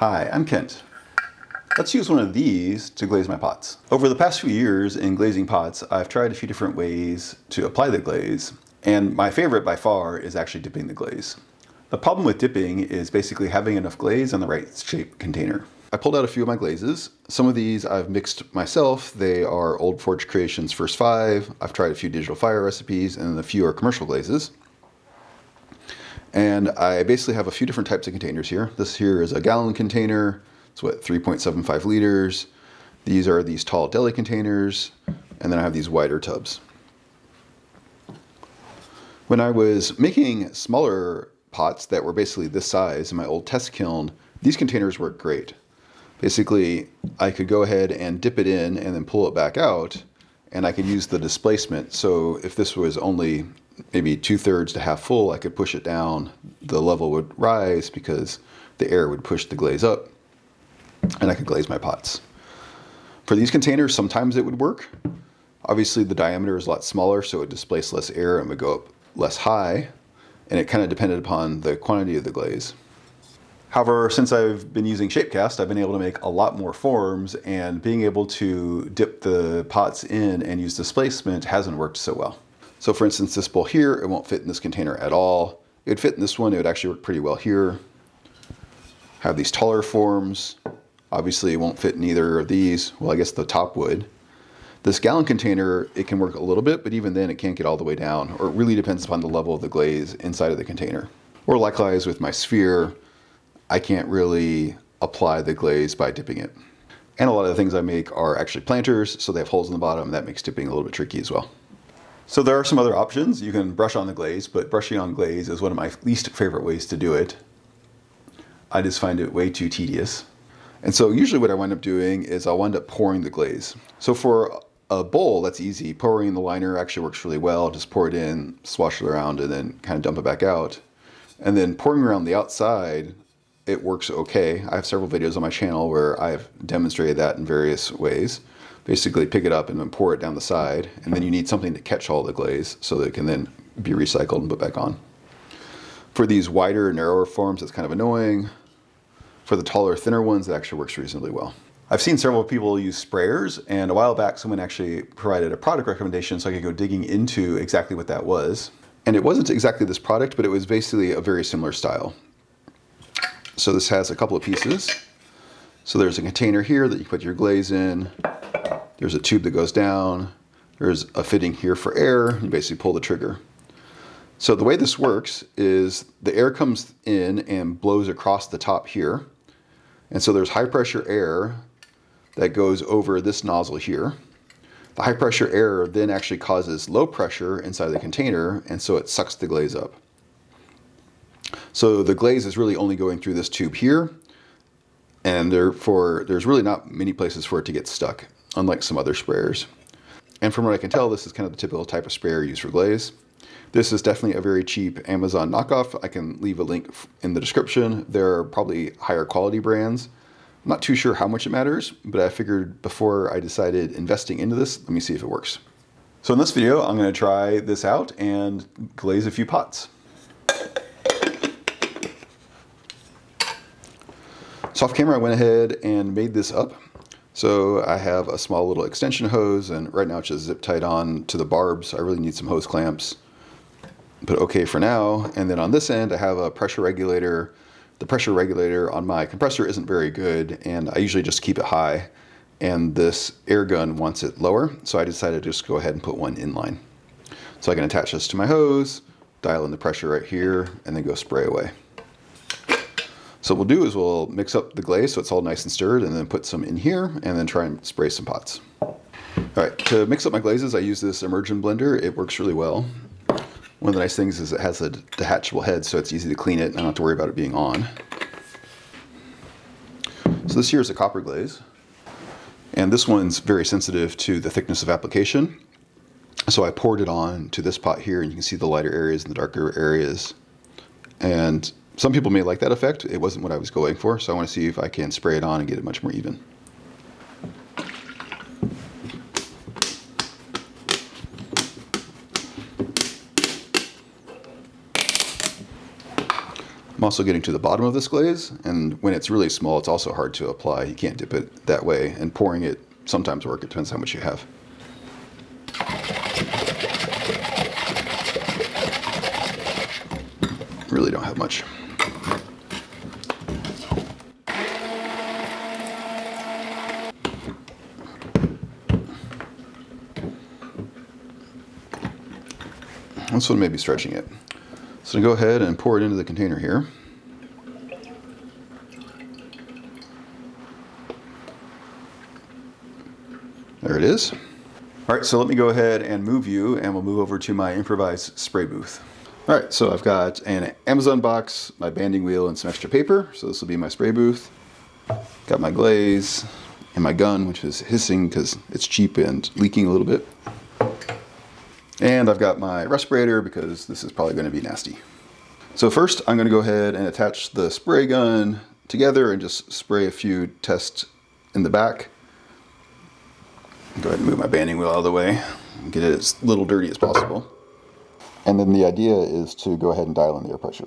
Hi, I'm Kent. Let's use one of these to glaze my pots. Over the past few years in glazing pots, I've tried a few different ways to apply the glaze, and my favorite by far is actually dipping the glaze. The problem with dipping is basically having enough glaze in the right shape container. I pulled out a few of my glazes. Some of these I've mixed myself. They are Old Forge Creations First 5. I've tried a few Digital Fire recipes, and a few are commercial glazes. And I basically have a few different types of containers here. This here is a gallon container. It's 3.75 liters. These are these tall deli containers. And then I have these wider tubs. When I was making smaller pots that were basically this size in my old test kiln, these containers worked great. Basically, I could go ahead and dip it in and then pull it back out, and I could use the displacement. So if this was only maybe 2/3 to half full, I could push it down. The level would rise because the air would push the glaze up, and I could glaze my pots. For these containers, sometimes it would work. Obviously, the diameter is a lot smaller, so it would displace less air and would go up less high, and it kind of depended upon the quantity of the glaze. However, since I've been using Shapecast, I've been able to make a lot more forms, and being able to dip the pots in and use displacement hasn't worked so well. So for instance, this bowl here, it won't fit in this container at all. It would fit in this one, it would actually work pretty well here. Have these taller forms. Obviously it won't fit in either of these. Well, I guess the top would. This gallon container, it can work a little bit, but even then it can't get all the way down, or it really depends upon the level of the glaze inside of the container. Or likewise with my sphere, I can't really apply the glaze by dipping it. And a lot of the things I make are actually planters, so they have holes in the bottom, and that makes dipping a little bit tricky as well. So there are some other options. You can brush on the glaze, but brushing on glaze is one of my least favorite ways to do it. I just find it way too tedious. And so usually what I wind up doing is I'll wind up pouring the glaze. So for a bowl, that's easy. Pouring in the liner actually works really well. Just pour it in, swash it around, and then kind of dump it back out. And then pouring around the outside, it works okay. I have several videos on my channel where I've demonstrated that in various ways. Basically pick it up and then pour it down the side, and then you need something to catch all the glaze so that it can then be recycled and put back on. For these wider, narrower forms, it's kind of annoying. For the taller, thinner ones, it actually works reasonably well. I've seen several people use sprayers, and a while back someone actually provided a product recommendation so I could go digging into exactly what that was. And it wasn't exactly this product, but it was basically a very similar style. So this has a couple of pieces. So there's a container here that you put your glaze in. There's a tube that goes down. There's a fitting here for air. You basically pull the trigger. So the way this works is the air comes in and blows across the top here. And so there's high pressure air that goes over this nozzle here. The high pressure air then actually causes low pressure inside the container, and so it sucks the glaze up. So the glaze is really only going through this tube here, and therefore there's really not many places for it to get stuck, unlike some other sprayers. And from what I can tell, this is kind of the typical type of sprayer used for glaze. This is definitely a very cheap Amazon knockoff. I can leave a link in the description. There are probably higher quality brands. I'm not too sure how much it matters, but I figured before I decided investing into this, let me see if it works. So in this video, I'm going to try this out and glaze a few pots. So off camera, I went ahead and made this up. So I have a small little extension hose, and right now it's just zip tied on to the barbs. I really need some hose clamps, but okay for now. And then on this end, I have a pressure regulator. The pressure regulator on my compressor isn't very good, and I usually just keep it high. And this air gun wants it lower, so I decided to just go ahead and put one in line. So I can attach this to my hose, dial in the pressure right here, and then go spray away. So what we'll do is we'll mix up the glaze so it's all nice and stirred, and then put some in here, and then try and spray some pots. All right, to mix up my glazes, I use this immersion blender. It works really well. One of the nice things is it has a detachable head, so it's easy to clean it, and I don't have to worry about it being on. So this here is a copper glaze, and this one's very sensitive to the thickness of application. So I poured it on to this pot here, and you can see the lighter areas and the darker areas. And some people may like that effect. It wasn't what I was going for, so I want to see if I can spray it on and get it much more even. I'm also getting to the bottom of this glaze, and when it's really small, it's also hard to apply. You can't dip it that way, and pouring it sometimes works. It depends how much you have. Really don't have much. This one may be stretching it. So I'm going to go ahead and pour it into the container here. There it is. All right, so let me go ahead and move you, and we'll move over to my improvised spray booth. All right, so I've got an Amazon box, my banding wheel, and some extra paper. So this will be my spray booth. Got my glaze and my gun, which is hissing because it's cheap and leaking a little bit. And I've got my respirator because this is probably going to be nasty. So first, I'm going to go ahead and attach the spray gun together and just spray a few tests in the back. Go ahead and move my banding wheel out of the way and get it as little dirty as possible. And then the idea is to go ahead and dial in the air pressure.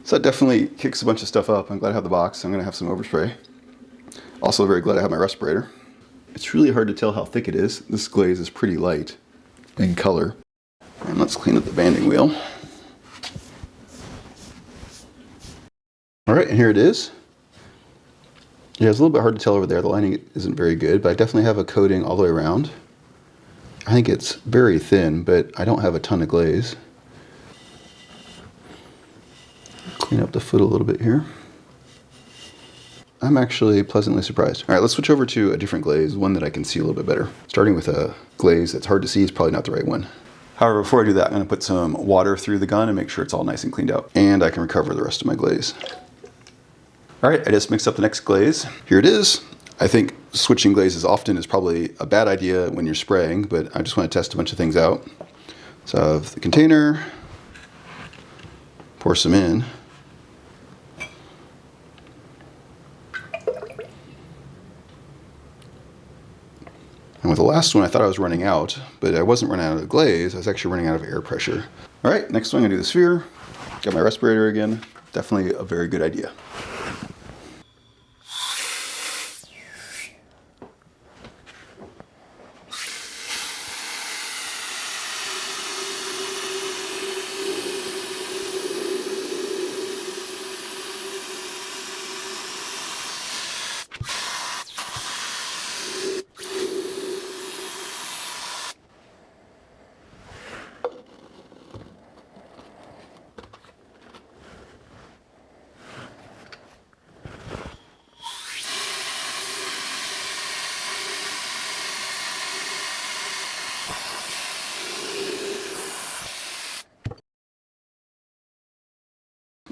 So that definitely kicks a bunch of stuff up. I'm glad I have the box. I'm going to have some overspray. Also very glad I have my respirator. It's really hard to tell how thick it is. This glaze is pretty light in color. And let's clean up the banding wheel. All right, and here it is. Yeah, it's a little bit hard to tell over there. The lining isn't very good, but I definitely have a coating all the way around. I think it's very thin, but I don't have a ton of glaze. Clean up the foot a little bit here. I'm actually pleasantly surprised. All right, let's switch over to a different glaze, one that I can see a little bit better. Starting with a glaze that's hard to see is probably not the right one. However, before I do that, I'm going to put some water through the gun and make sure it's all nice and cleaned out. And I can recover the rest of my glaze. All right, I just mixed up the next glaze. Here it is. I think switching glazes often is probably a bad idea when you're spraying, but I just want to test a bunch of things out. So I have the container, pour some in. And with the last one, I thought I was running out, but I wasn't running out of glaze. I was actually running out of air pressure. All right, next one, I'm gonna do the sphere. Got my respirator again. Definitely a very good idea.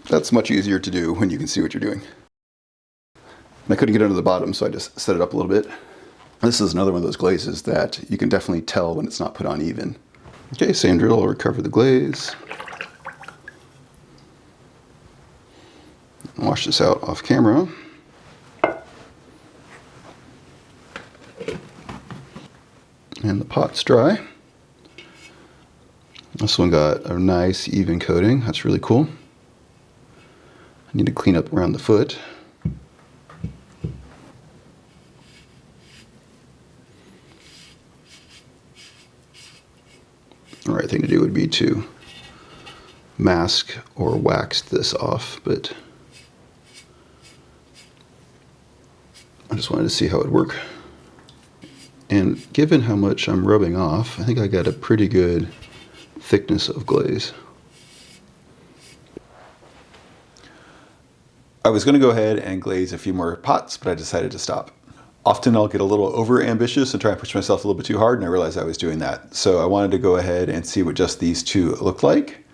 That's much easier to do when you can see what you're doing. And I couldn't get under the bottom, so I just set it up a little bit. This is another one of those glazes that you can definitely tell when it's not put on even. Okay, same drill, I'll recover the glaze. Wash this out off camera. And the pot's dry. This one got a nice even coating, that's really cool. I need to clean up around the foot. The right thing to do would be to mask or wax this off, but I just wanted to see how it would work. And given how much I'm rubbing off, I think I got a pretty good thickness of glaze. I was going to go ahead and glaze a few more pots, but I decided to stop. Often I'll get a little over ambitious and try and push myself a little bit too hard, and I realized I was doing that. So I wanted to go ahead and see what just these two look like.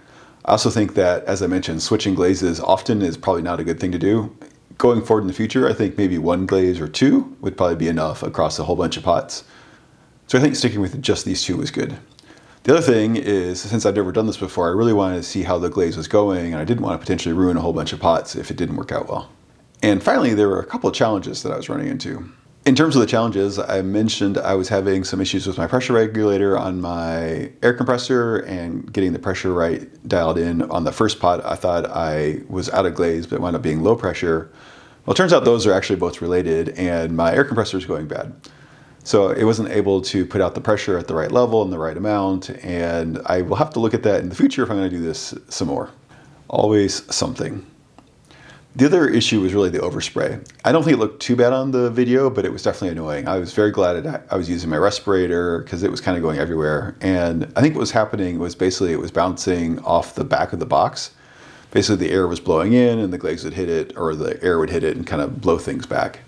I also think that, as I mentioned, switching glazes often is probably not a good thing to do. Going forward in the future, I think maybe one glaze or two would probably be enough across a whole bunch of pots. So I think sticking with just these two was good. The other thing is, since I've never done this before, I really wanted to see how the glaze was going, and I didn't want to potentially ruin a whole bunch of pots if it didn't work out well. And finally, there were a couple of challenges that I was running into. In terms of the challenges, I mentioned I was having some issues with my pressure regulator on my air compressor and getting the pressure right dialed in. On the first pot, I thought I was out of glaze, but it wound up being low pressure. Well, it turns out those are actually both related, and my air compressor is going bad. So it wasn't able to put out the pressure at the right level and the right amount, and I will have to look at that in the future if I'm going to do this some more. Always something. The other issue was really the overspray. I don't think it looked too bad on the video, but it was definitely annoying. I was very glad I was using my respirator because it was kind of going everywhere. And I think what was happening was basically it was bouncing off the back of the box. Basically the air was blowing in and the glaze would hit it, or the air would hit it and kind of blow things back.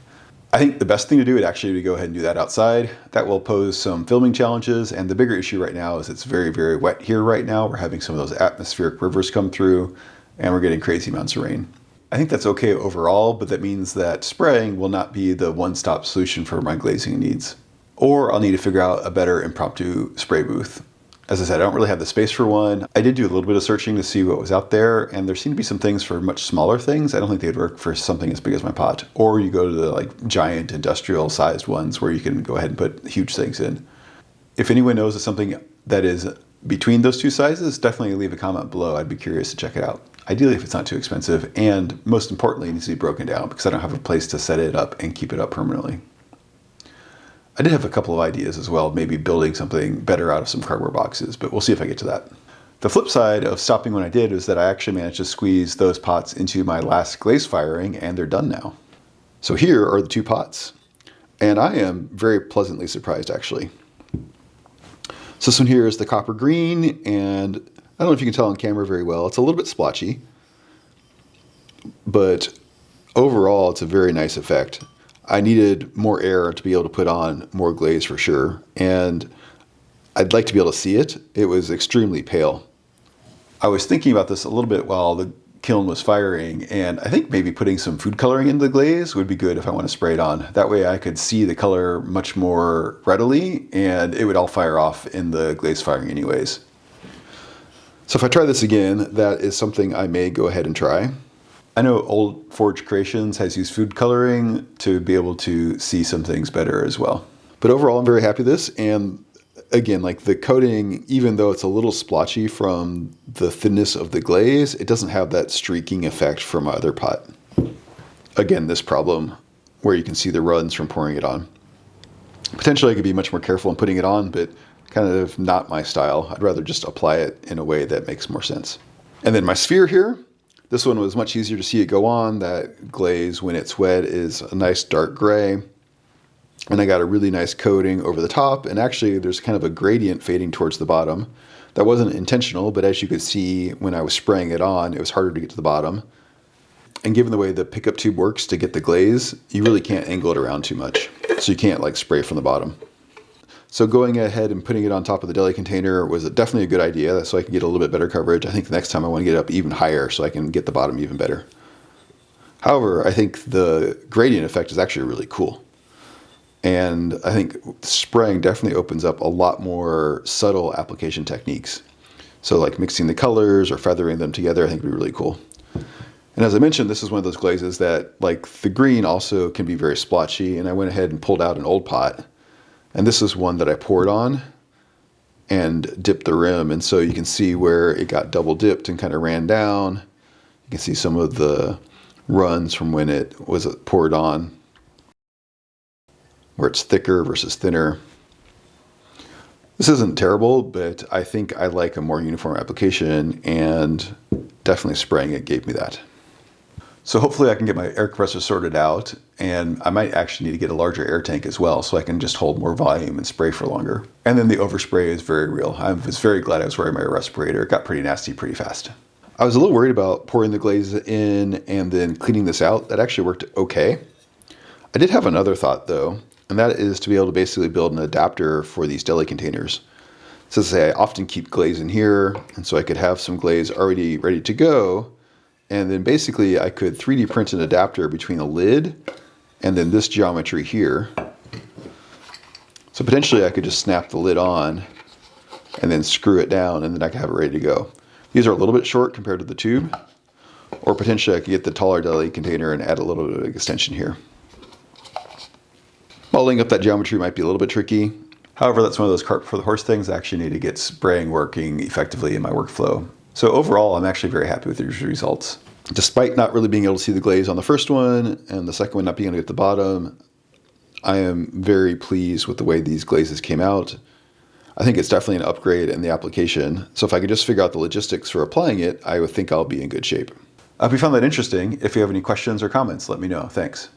I think the best thing to do would actually be to go ahead and do that outside. That will pose some filming challenges, and the bigger issue right now is it's very, very wet here right now. We're having some of those atmospheric rivers come through, and we're getting crazy amounts of rain. I think that's okay overall, but that means that spraying will not be the one-stop solution for my glazing needs. Or I'll need to figure out a better impromptu spray booth. As I said, I don't really have the space for one. I did do a little bit of searching to see what was out there, and there seemed to be some things for much smaller things. I don't think they'd work for something as big as my pot. Or you go to the giant industrial sized ones where you can go ahead and put huge things in. If anyone knows of something that is between those two sizes, definitely leave a comment below. I'd be curious to check it out. Ideally, if it's not too expensive, and most importantly, it needs to be broken down because I don't have a place to set it up and keep it up permanently. I did have a couple of ideas as well, maybe building something better out of some cardboard boxes, but we'll see if I get to that. The flip side of stopping when I did is that I actually managed to squeeze those pots into my last glaze firing, and they're done now. So here are the two pots, and I am very pleasantly surprised actually. So this one here is the copper green, and I don't know if you can tell on camera very well. It's a little bit splotchy, but overall it's a very nice effect. I needed more air to be able to put on more glaze for sure, and I'd like to be able to see it. It was extremely pale. I was thinking about this a little bit while the kiln was firing, and I think maybe putting some food coloring into the glaze would be good if I want to spray it on. That way I could see the color much more readily, and it would all fire off in the glaze firing anyways. So if I try this again, that is something I may go ahead and try. I know Old Forge Creations has used food coloring to be able to see some things better as well. But overall, I'm very happy with this. And again, the coating, even though it's a little splotchy from the thinness of the glaze, it doesn't have that streaking effect from my other pot. Again, this problem where you can see the runs from pouring it on. Potentially I could be much more careful in putting it on, but kind of not my style. I'd rather just apply it in a way that makes more sense. And then my sphere here, this one was much easier to see it go on. That glaze, when it's wet, is a nice dark gray. And I got a really nice coating over the top, and actually there's kind of a gradient fading towards the bottom. That wasn't intentional, but as you could see when I was spraying it on, it was harder to get to the bottom. And given the way the pickup tube works to get the glaze, you really can't angle it around too much. So you can't spray from the bottom. So going ahead and putting it on top of the deli container was definitely a good idea, so I can get a little bit better coverage. I think the next time I want to get it up even higher so I can get the bottom even better. However, I think the gradient effect is actually really cool. And I think spraying definitely opens up a lot more subtle application techniques. So mixing the colors or feathering them together, I think would be really cool. And as I mentioned, this is one of those glazes that, the green also can be very splotchy, and I went ahead and pulled out an old pot. And this is one that I poured on and dipped the rim. And so you can see where it got double dipped and kind of ran down. You can see some of the runs from when it was poured on, where it's thicker versus thinner. This isn't terrible, but I think I like a more uniform application, and definitely spraying it gave me that. So hopefully I can get my air compressor sorted out, and I might actually need to get a larger air tank as well so I can just hold more volume and spray for longer. And then the overspray is very real. I was very glad I was wearing my respirator. It got pretty nasty pretty fast. I was a little worried about pouring the glaze in and then cleaning this out. That actually worked okay. I did have another thought though, and that is to be able to basically build an adapter for these deli containers. So to say I often keep glaze in here, and so I could have some glaze already ready to go. And then basically I could 3D print an adapter between the lid and then this geometry here. So potentially I could just snap the lid on and then screw it down, and then I could have it ready to go. These are a little bit short compared to the tube, or potentially I could get the taller deli container and add a little bit of extension here. Modeling up that geometry might be a little bit tricky. However, that's one of those cart for the horse things. I actually need to get spraying working effectively in my workflow. So overall, I'm actually very happy with these results. Despite not really being able to see the glaze on the first one and the second one not being able to get the bottom, I am very pleased with the way these glazes came out. I think it's definitely an upgrade in the application. So if I could just figure out the logistics for applying it, I would think I'll be in good shape. I hope you found that interesting. If you have any questions or comments, let me know. Thanks.